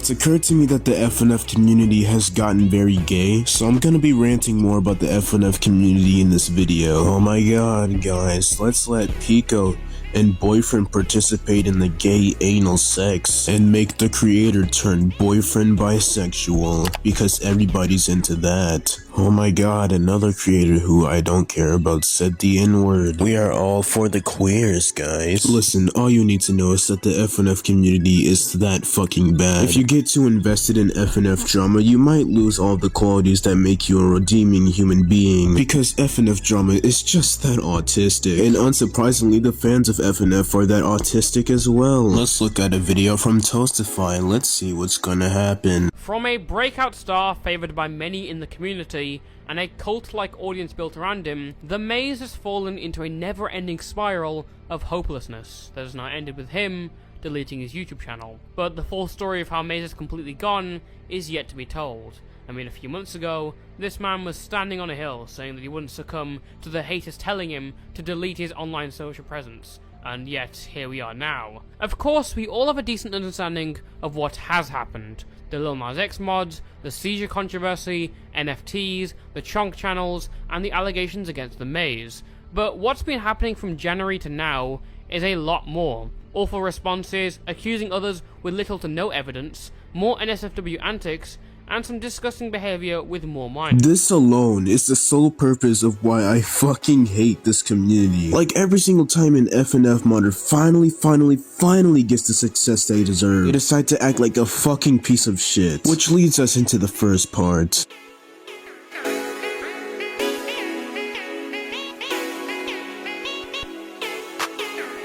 it's occurred to me that the Fnf community has gotten very gay, so I'm gonna be ranting more about the Fnf community in this video. Oh my god, guys, let's let Pico and boyfriend participate in the gay anal sex and make the creator turn boyfriend bisexual because everybody's into that. Oh my god, another creator who I don't care about said the N-word. We are all for the queers, guys. Listen, all you need to know is that the FNF community is that fucking bad. If you get too invested in FNF drama, you might lose all the qualities that make you a redeeming human being. Because FNF drama is just that autistic. And unsurprisingly, the fans of FNF are that autistic as well. Let's look at a video from Toastify and let's see what's gonna happen. From a breakout star favored by many in the community, and a cult-like audience built around him, the Maze has fallen into a never-ending spiral of hopelessness that has now ended with him deleting his YouTube channel. But the full story of how Maze is completely gone is yet to be told. I mean, a few months ago, this man was standing on a hill saying that he wouldn't succumb to the haters telling him to delete his online social presence. And yet, here we are now. Of course, we all have a decent understanding of what has happened. The Lil Nas X mods, the seizure controversy, NFTs, the chonk channels, and the allegations against the Maze. But what's been happening from January to now is a lot more. Awful responses, accusing others with little to no evidence, more NSFW antics, and some disgusting behavior with more minors. This alone is the sole purpose of why I fucking hate this community. Like every single time an FNF modder finally gets the success they deserve, they decide to act like a fucking piece of shit. Which leads us into the first part.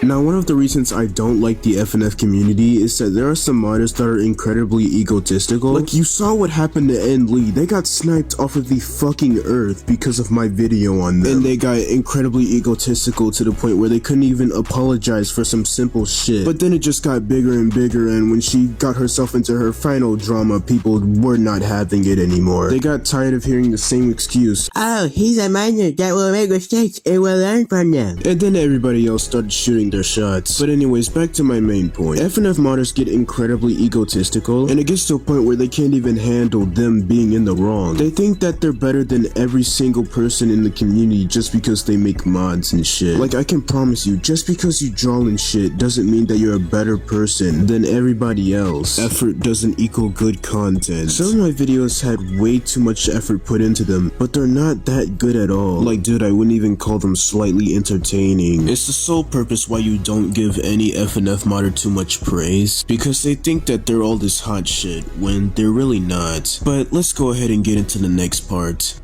Now, one of the reasons I don't like the FNF community is that there are some modders that are incredibly egotistical. Like, you saw what happened to N Lee. They got sniped off of the fucking earth because of my video on them. And they got incredibly egotistical to the point where they couldn't even apologize for some simple shit. But then it just got bigger and bigger, and when she got herself into her final drama, people were not having it anymore. They got tired of hearing the same excuse. Oh, he's a minor that will make mistakes and will learn from them. And then everybody else started shooting their shots. But anyways, back to my main point. FNF modders get incredibly egotistical, and it gets to a point where they can't even handle them being in the wrong. They think that they're better than every single person in the community just because they make mods and shit. Like, I can promise you, just because you draw and shit doesn't mean that you're a better person than everybody else. Effort doesn't equal good content. Some of my videos had way too much effort put into them, but they're not that good at all. Like, dude, I wouldn't even call them slightly entertaining. It's the sole purpose why you don't give any FNF modder too much praise, because they think that they're all this hot shit when they're really not. But let's go ahead and get into the next part.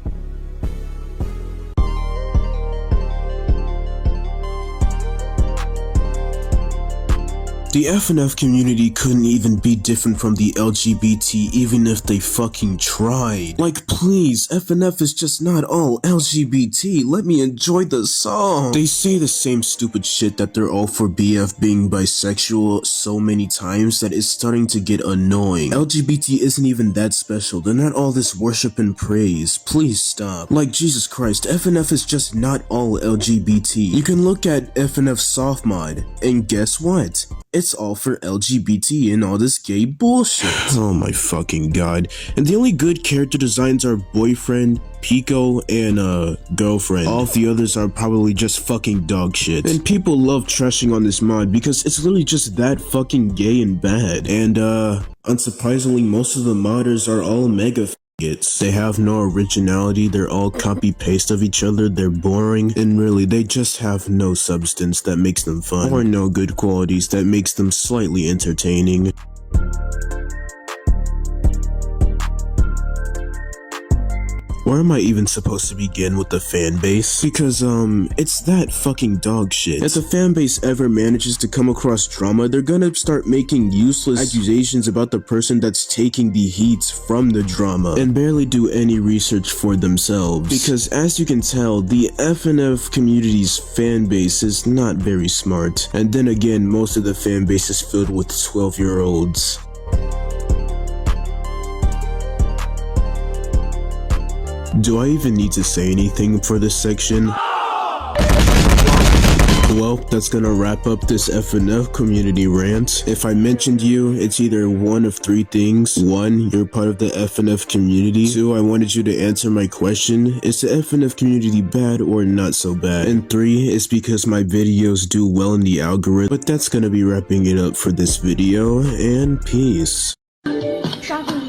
The FNF community couldn't even be different from the LGBT even if they fucking tried. Like, please, FNF is just not all LGBT. Let me enjoy the song. They say the same stupid shit that they're all for BF being bisexual so many times that it's starting to get annoying. LGBT isn't even that special. They're not all this worship and praise. Please stop. Like, Jesus Christ, FNF is just not all LGBT. You can look at FNF soft mod, and guess what? It's all for LGBT and all this gay bullshit. Oh my fucking god. And the only good character designs are boyfriend, Pico, and girlfriend. All of the others are probably just fucking dog shit. And people love trashing on this mod because it's literally just that fucking gay and bad. And unsurprisingly, most of the modders are all mega they have no originality, they're all copy-paste of each other, they're boring, and really, they just have no substance that makes them fun, or no good qualities that makes them slightly entertaining. Where am I even supposed to begin with the fan base? Because, it's that fucking dog shit. If the fan base ever manages to come across drama, they're gonna start making useless accusations about the person that's taking the heat from the drama, and barely do any research for themselves. Because, as you can tell, the FNF community's fan base is not very smart. And then again, most of the fan base is filled with 12-year-olds. Do I even need to say anything for this section? Well, that's gonna wrap up this FNF community rant. If I mentioned you, it's either one of three things. 1, you're part of the FNF community. 2, I wanted you to answer my question, is the FNF community bad or not so bad? And 3, it's because my videos do well in the algorithm. But that's gonna be wrapping it up for this video, and peace. Shopping